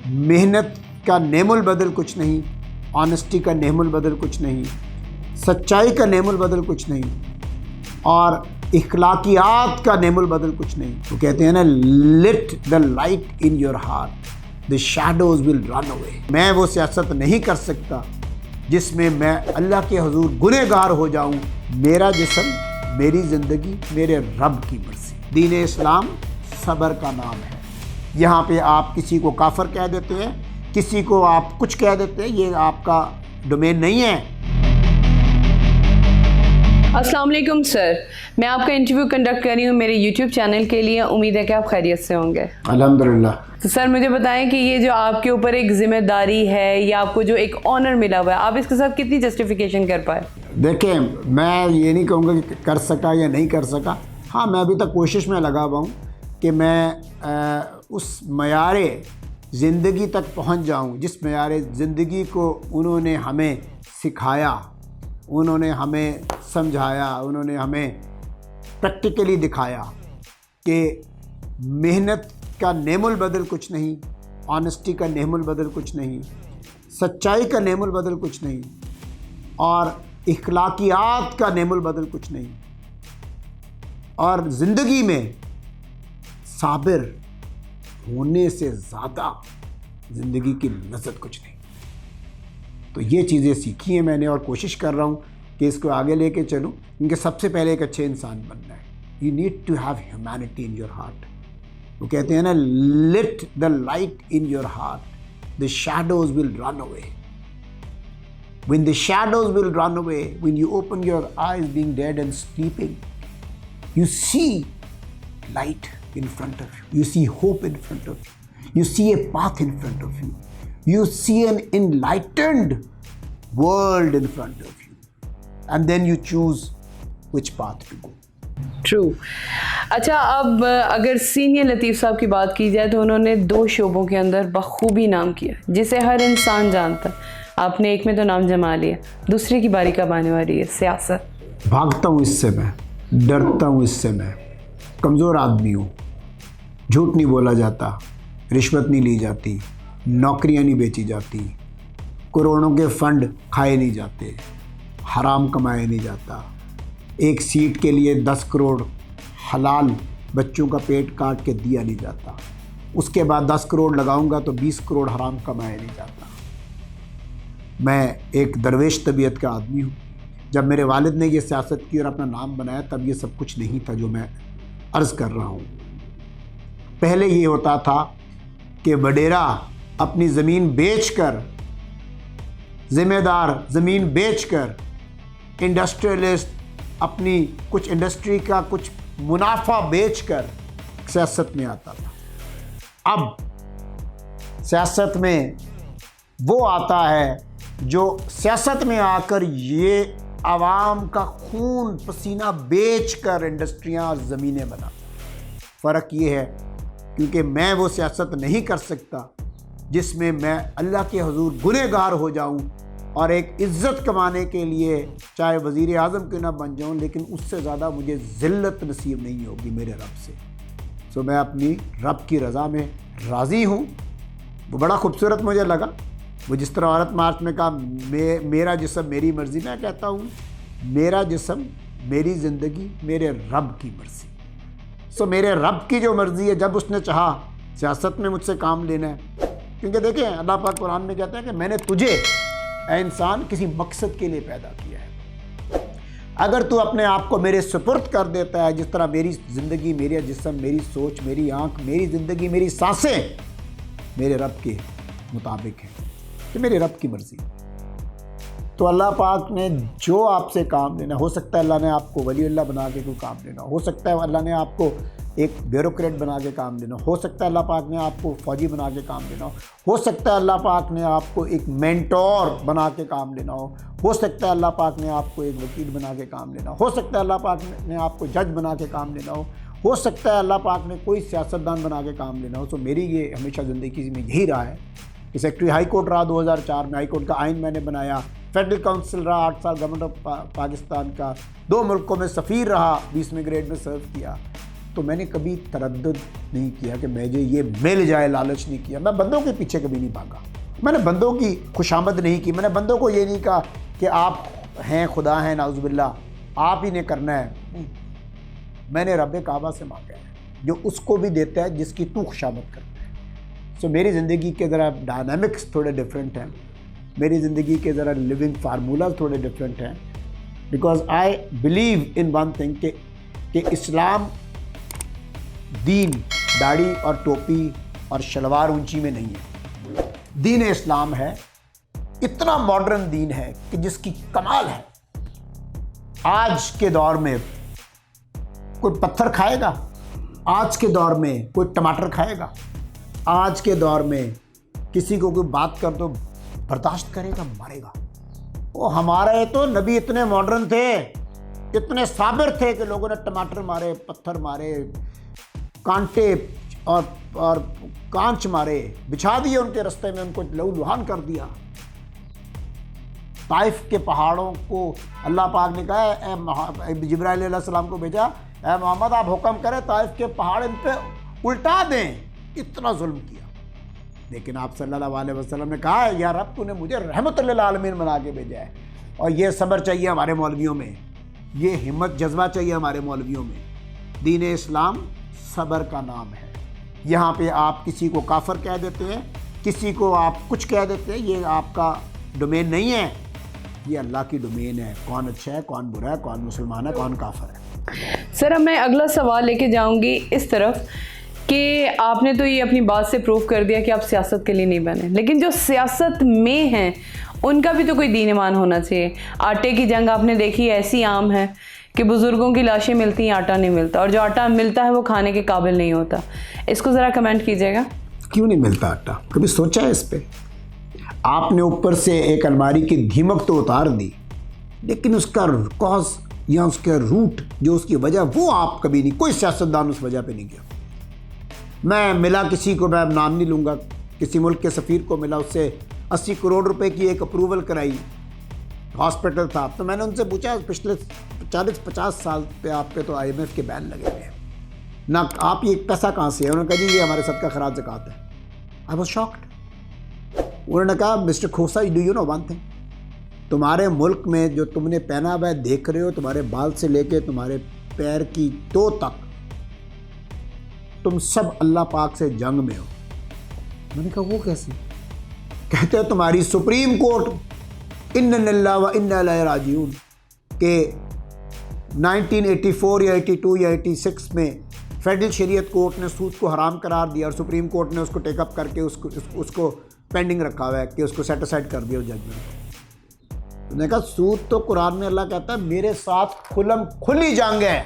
मेहनत का नेमुल बदल कुछ नहीं, ऑनेस्टी का नेमुल बदल कुछ नहीं, सच्चाई का नेमुल बदल कुछ नहीं, और इखलाकियात का नेमुल बदल कुछ नहीं। तो कहते हैं ना, let the light in your heart the shadows will run away. मैं वो सियासत नहीं कर सकता जिसमें मैं अल्लाह के हुजूर गुनहगार हो जाऊं। मेरा जिस्म, मेरी ज़िंदगी, मेरे रब की मर्ज़ी। दीन इस्लाम सब्र का नाम है। यहाँ पे आप किसी को काफिर कह देते हैं, किसी को आप कुछ कह देते हैं, ये आपका डोमेन नहीं है। अस्सलाम वालेकुम सर, मैं आपका इंटरव्यू कंडक्ट कर रही हूँ मेरे यूट्यूब चैनल के लिए। उम्मीद है कि आप खैरियत से होंगे। अल्हम्दुलिल्लाह। तो सर मुझे बताएं कि ये जो आपके ऊपर एक जिम्मेदारी है या आपको जो एक ऑनर मिला हुआ है, आप इसके साथ कितनी जस्टिफिकेशन कर पाए? देखें, मैं ये नहीं कहूँगा कि कर सका या नहीं कर सका। हाँ, मैं अभी तक कोशिश में लगा हुआ हूँ कि मैं उस मयारे ज़िंदगी तक पहुँच जाऊँ जिस मयारे ज़िंदगी को उन्होंने हमें सिखाया, उन्होंने हमें समझाया, उन्होंने हमें प्रैक्टिकली दिखाया कि मेहनत का नेमुल बदल कुछ नहीं, ऑनेस्टी का नेमुल बदल कुछ नहीं, सच्चाई का नेमुल बदल कुछ नहीं, और इखलाकियात का नेमुल बदल कुछ नहीं, और ज़िंदगी में साबिर होने से ज़्यादा ज़िंदगी की लज़्ज़त कुछ नहीं। तो ये चीज़ें सीखी हैं मैंने और कोशिश कर रहा हूँ कि इसको आगे लेके चलूँ, क्योंकि सबसे पहले एक अच्छे इंसान बनना है। You need to have humanity in your heart. वो कहते हैं ना, let the light in your heart the shadows will run away. When the shadows will run away, when you open your eyes being dead and sleeping, you see light in front of you. You see hope in front of you. You see a path in front of you. You see an enlightened world in front of you. And then you choose which path to go. True. अच्छा, अब अगर senior लतीफ़ साहब की बात की जाए तो उन्होंने 2 शोबों के अंदर बखूबी नाम किया जिसे हर इंसान जानता है। आपने एक में तो नाम जमा लिया, दूसरी की बारी कब आने वाली है? सियासत। भागता हूँ इससे मैं, डरता हूँ इससे मैं, कमज़ोर आदमी हूँ। झूठ नहीं बोला जाता, रिश्वत नहीं ली जाती, नौकरियाँ नहीं बेची जाती, करोड़ों के फंड खाए नहीं जाते, हराम कमाया नहीं जाता, एक सीट के लिए 10 करोड़ हलाल बच्चों का पेट काट के दिया नहीं जाता, उसके बाद 10 करोड़ लगाऊंगा तो 20 करोड़ हराम कमाया नहीं जाता। मैं एक दरवेश तबीयत का आदमी हूँ। जब मेरे वालिद ने ये सियासत की और अपना नाम बनाया, तब ये सब कुछ नहीं था जो मैं अर्ज़ कर रहा हूँ। पहले ये होता था कि वडेरा अपनी ज़मीन बेचकर, ज़िम्मेदार ज़मीन बेचकर, इंडस्ट्रियलिस्ट अपनी कुछ इंडस्ट्री का कुछ मुनाफा बेचकर सियासत में आता था। अब सियासत में वो आता है जो सियासत में आकर ये आवाम का खून पसीना बेचकर इंडस्ट्रियां और ज़मीनें बनाता है। फ़र्क ये है क्योंकि मैं वो सियासत नहीं कर सकता जिसमें मैं अल्लाह के हुजूर गुनहगार हो जाऊं और एक इज़्ज़त कमाने के लिए चाहे वज़ीर आज़म क्यों ना बन जाऊं, लेकिन उससे ज़्यादा मुझे ज़िल्लत नसीब नहीं होगी मेरे रब से। सो मैं अपनी रब की रज़ा में राज़ी हूँ। वो बड़ा खूबसूरत मुझे लगा, वो जिस तरह औरत मार्च में कहा, मेरा जिस्म मेरी मर्ज़ी। मैं कहता हूँ मेरा जिस्म मेरी ज़िंदगी, मेरे रब की मर्ज़ी। सो मेरे रब की जो मर्ज़ी है, जब उसने चाहा सियासत में मुझसे काम लेना है, क्योंकि देखें अल्लाह पाक कुरान में कहता है कि मैंने तुझे ऐ इंसान किसी मकसद के लिए पैदा किया है। अगर तू अपने आप को मेरे सुपुर्द कर देता है, जिस तरह मेरी ज़िंदगी, मेरा जिस्म, मेरी सोच, मेरी आँख, मेरी ज़िंदगी, मेरी सांसें मेरे रब के मुताबिक है, कि मेरे रब की मर्ज़ी। तो अल्लाह पाक ने जो आपसे काम लेना, हो सकता है अल्लाह ने आपको वलीउल्लाह बना के कोई काम लेना, हो सकता है अल्लाह ने आपको एक ब्यूरोक्रेट बना के काम लेना, हो सकता है अल्लाह पाक ने आपको फ़ौजी बना के काम लेना हो सकता है अल्लाह पाक ने आपको एक मेंटोर बना के काम लेना हो सकता है अल्लाह पाक ने आपको एक वकील बना के काम लेना हो सकता है अल्लाह पाक ने आपको जज बना के काम लेना हो सकता है अल्लाह पाक ने कोई सियासतदान बना के काम लेना हो। तो मेरी ये हमेशा ज़िंदगी में यही रहा है कि सेक्रेटरी हाई कोर्ट रहा 2004 में, हाई कोर्ट का आइन मैंने बनाया, फेडरल काउंसिल रहा 8 साल गवर्नमेंट ऑफ पाकिस्तान का, 2 मुल्कों में सफ़ीर रहा, 20वें ग्रेड में सर्व किया, तो मैंने कभी तरद्दुद नहीं किया कि मुझे ये मिल जाए, लालच नहीं किया। मैं बंदों के पीछे कभी नहीं भागा, मैंने बंदों की खुशामद नहीं की, मैंने बंदों को ये नहीं कहा कि आप हैं खुदा हैं नाउज़ुबिल्लाह आप ही ने करना है, नहीं। मैंने रब काबा से मांगा है जो उसको भी देता है जिसकी तू खुशामद करता है। सो मेरी ज़िंदगी के ज़रा डायनामिक्स थोड़े डिफरेंट हैं, मेरी ज़िंदगी के ज़रा लिविंग फार्मूला थोड़े डिफरेंट हैं, because I believe in one thing कि इस्लाम दीन दाढ़ी और टोपी और शलवार ऊंची में नहीं है। दीन इस्लाम है इतना मॉडर्न दीन है कि जिसकी कमाल है। आज के दौर में कोई पत्थर खाएगा, आज के दौर में कोई टमाटर खाएगा, आज के दौर में किसी को कोई बात कर दो बर्दाश्त करेगा, मारेगा। वो हमारे तो नबी इतने मॉडर्न थे, इतने साबिर थे कि लोगों ने टमाटर मारे, पत्थर मारे, कांटे और कांच मारे, बिछा दिए उनके रास्ते में, उनको लहूलुहान कर दिया। ताइफ के पहाड़ों को अल्लाह पाक ने कहा, जिब्राइल अलैहिस्सलाम को भेजा, ऐ मोहम्मद आप हुक्म करें ताइफ के पहाड़ इन पे उल्टा दें, इतना जुल्म किया। लेकिन आप सल्लल्लाहु अलैहि वसल्लम ने कहा, या रब तूने मुझे रहमतुल लिल आलमीन बना के भेजा है। और ये सब्र चाहिए हमारे मौलवियों में, ये हिम्मत जज्बा चाहिए हमारे मौलवियों में। दीन इस्लाम सब्र का नाम है। यहाँ पे आप किसी को काफिर कह देते हैं, किसी को आप कुछ कह देते हैं, ये आपका डोमेन नहीं है, ये अल्लाह की डोमेन है। कौन अच्छा है, कौन बुरा है, कौन मुसलमान है, कौन काफिर है। सर अब मैं अगला सवाल लेके जाऊंगी इस तरफ कि आपने तो ये अपनी बात से प्रूव कर दिया कि आप सियासत के लिए नहीं बने, लेकिन जो सियासत में हैं उनका भी तो कोई दीन ईमान होना चाहिए। आटे की जंग आपने देखी, ऐसी आम है कि बुज़ुर्गों की लाशें मिलती हैं, आटा नहीं मिलता, और जो आटा मिलता है वो खाने के काबिल नहीं होता। इसको ज़रा कमेंट कीजिएगा। क्यों नहीं मिलता आटा, कभी सोचा है इस पर? आपने ऊपर से एक अलमारी की धीमक तो उतार दी, लेकिन उसका कॉज या उसका रूट जो उसकी वजह, वो आप कभी नहीं, कोई सियासतदान उस वजह पे नहीं गया। मैं मिला किसी को, मैं नाम नहीं लूँगा, किसी मुल्क के सफ़ीर को मिला, उससे 80 करोड़ रुपए की एक अप्रूवल कराई, हॉस्पिटल था। तो मैंने उनसे पूछा पिछले 40-50 साल पे आप पे तो IMF के बैन लगे हुए हैं ना, आप ये पैसा कहाँ से है? उन्होंने कहा जी ये हमारे सदका खराज ज़कात है। I was shocked. उन्होंने कहा mister Khosa, do you know one thing, तुम्हारे मुल्क में जो तुमने पहना हुआ है देख रहे हो, तुम्हारे बाल से लेके तुम्हारे पैर की टो तक, तुम सब अल्लाह पाक से जंग में हो। मैंने कहा वो कैसे? कहते हो तुम्हारी सुप्रीम कोर्ट इन्ना लिल्लाहि व इन्ना इलैहि राजिऊन के 1984 या 82 या 86 में फेडरल शरीयत कोर्ट ने सूद को हराम करार दिया, और सुप्रीम कोर्ट ने उसको टेकअप करके उसको पेंडिंग रखा हुआ है कि उसको सेट असाइड कर दिया जजमेंट। उन्होंने कहा सूद तो कुरान में अल्लाह कहता है मेरे साथ खुलम खुली जंग है।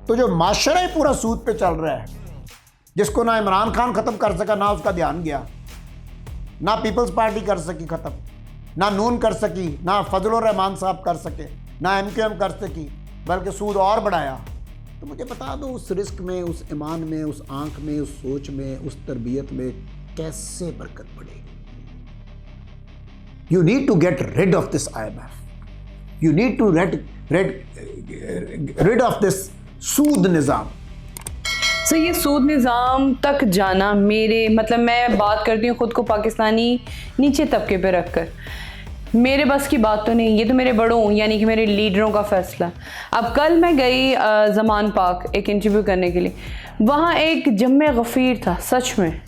तो जो माशरा ही पूरा सूद पे चल रहा है, जिसको ना इमरान खान ख़त्म कर सका, ना उसका ध्यान गया, ना पीपल्स पार्टी कर सकी ख़त्म, ना नून कर सकी, ना फजलुर रहमान साहब कर सके, ना MQM कर सकी, बल्कि सूद और बढ़ाया। तो मुझे बता दो उस रिस्क में, उस ईमान में, उस आंख में, उस सोच में, उस तरबियत में कैसे बरकत पड़ेगी? You need to get rid of this IMF. You need to rid of this सूद निज़ाम। सो ये सूद निज़ाम तक जाना, मेरे मतलब मैं बात करती हूँ ख़ुद को पाकिस्तानी नीचे तबके पे रखकर, मेरे बस की बात तो नहीं, ये तो मेरे बड़ों यानी कि मेरे लीडरों का फ़ैसला। अब कल मैं गई ज़मान पाक एक इंटरव्यू करने के लिए, वहाँ एक जम्मे गफ़ीर था, सच में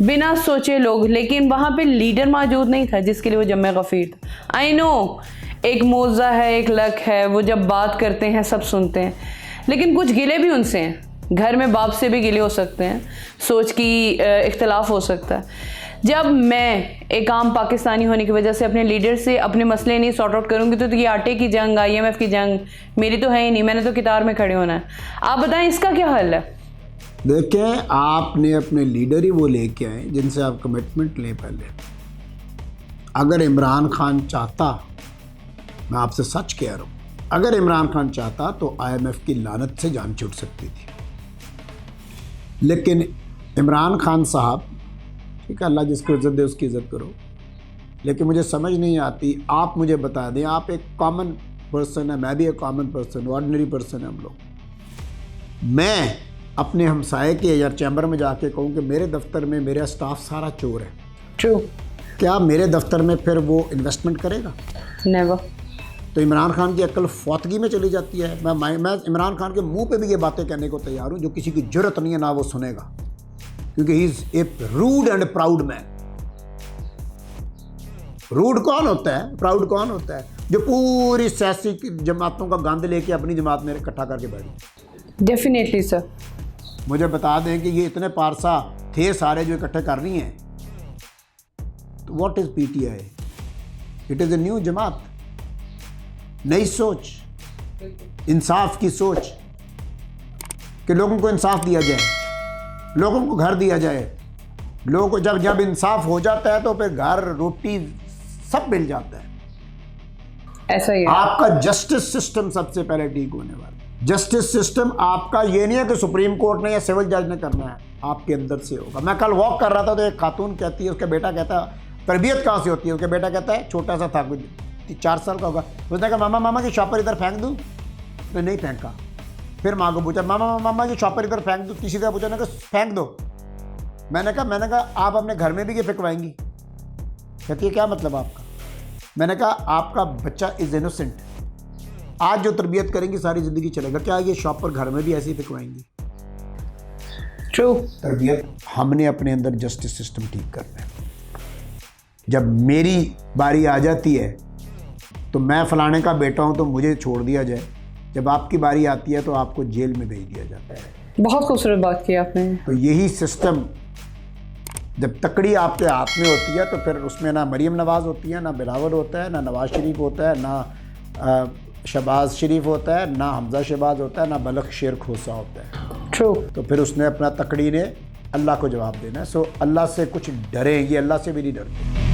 बिना सोचे लोग, लेकिन वहाँ पे लीडर मौजूद नहीं था जिसके लिए वो जम्मे गफ़ीर था। आई नो एक मोज़ा है, एक लक है, वो जब बात करते हैं सब सुनते हैं, लेकिन कुछ गिले भी उनसे हैं। घर में बाप से भी गिले हो सकते हैं, सोच की इख्तलाफ हो सकता है। जब मैं एक आम पाकिस्तानी होने की वजह से अपने लीडर से अपने मसले नहीं सॉर्ट आउट करूँगी तो ये आटे की जंग, IMF की जंग मेरी तो है ही नहीं, मैंने तो कितार में खड़े होना है। आप बताएं इसका क्या हल है? देखें, आपने अपने लीडर ही वो लेके आए जिनसे आप कमिटमेंट लें पहले। अगर इमरान खान चाहता, मैं आपसे सच कह रहा हूँ, अगर इमरान खान चाहता तो IMF की लानत से जान छूट सकती थी। लेकिन इमरान खान साहब, ठीक है, अल्लाह जिसको इज़्ज़त दे उसकी इज़्ज़त करो, लेकिन मुझे समझ नहीं आती, आप मुझे बता दें, आप एक कॉमन पर्सन है, मैं भी एक कॉमन पर्सन, ऑर्डिनरी पर्सन है हम लोग। मैं अपने हमसाए के एयर चैम्बर में जाके कहूँ कि मेरे दफ्तर में मेरा स्टाफ सारा चोर है, ट्रू, क्या मेरे दफ्तर में फिर वो इन्वेस्टमेंट करेगा? नेवर। तो इमरान खान की अक्ल फौतगी में चली जाती है। मैं इमरान खान के मुंह पे भी ये बातें कहने को तैयार हूँ, जो किसी की जुर्रत नहीं है ना वो सुनेगा, क्योंकि he is a rude and proud man. Rude कौन होता है, प्राउड कौन होता है? जो पूरी सियासी जमातों का गंद लेके अपनी जमात में इकट्ठा करके बैठी। Definitely sir. मुझे बता दें कि ये इतने पारसा थे सारे जो इकट्ठे कर रही हैं, तो what is PTI? It is a new जमात, नई सोच, इंसाफ की सोच, कि लोगों को इंसाफ दिया जाए, लोगों को घर दिया जाए। लोगों को जब जब इंसाफ हो जाता है तो फिर घर, रोटी सब मिल जाता है। ऐसा ही है। आपका जस्टिस सिस्टम सबसे पहले ठीक होने वाला। जस्टिस सिस्टम आपका ये नहीं है कि सुप्रीम कोर्ट ने या सिविल जज ने करना है, आपके अंदर से होगा। मैं कल वॉक कर रहा था तो एक खातून कहती है, उसका बेटा कहता है तरबियत कहाँ से होती है? उसका बेटा कहता है छोटा सा था, कुछ 4 साल का होगा। उसने कहा मामा की शॉपर इधर फेंक दूँ? तो नहीं फेंका। फिर माँ को पूछा मामा की शॉपर इधर फेंक दूँ? तीसरी तरह पूछा, मैंने कहा फेंक दो। मैंने कहा आप अपने घर में भी ये फेंकवाएंगी? कहती है क्या मतलब आपका? मैंने कहा आपका बच्चा इज इनोसेंट, आज जो तरबियत करेंगी सारी ज़िंदगी चलेगा। क्या ये शॉपर घर में भी ऐसे ही फेंकवाएंगी? ट्रू। तरबियत हमने अपने अंदर जस्टिस सिस्टम ठीक करना है। जब मेरी बारी आ जाती है तो मैं फलाने का बेटा हूं तो मुझे छोड़ दिया जाए, जब आपकी बारी आती है तो आपको जेल में भेज दिया जाता है। बहुत खूबसूरत बात की आपने। तो यही सिस्टम जब तकड़ी आपके हाथ में होती है तो फिर उसमें ना मरीम नवाज़ होती है, ना बिलावल होता है, ना नवाज़ शरीफ होता है, ना शहबाज शरीफ होता है, ना हमजा शहबाज होता है, ना बलख शेर खोसा होता है। ट्रू। तो फिर उसने अपना तकड़ी ने अल्लाह को जवाब देना है। सो अल्लाह से कुछ डरें, ये अल्लाह से भी नहीं डरते।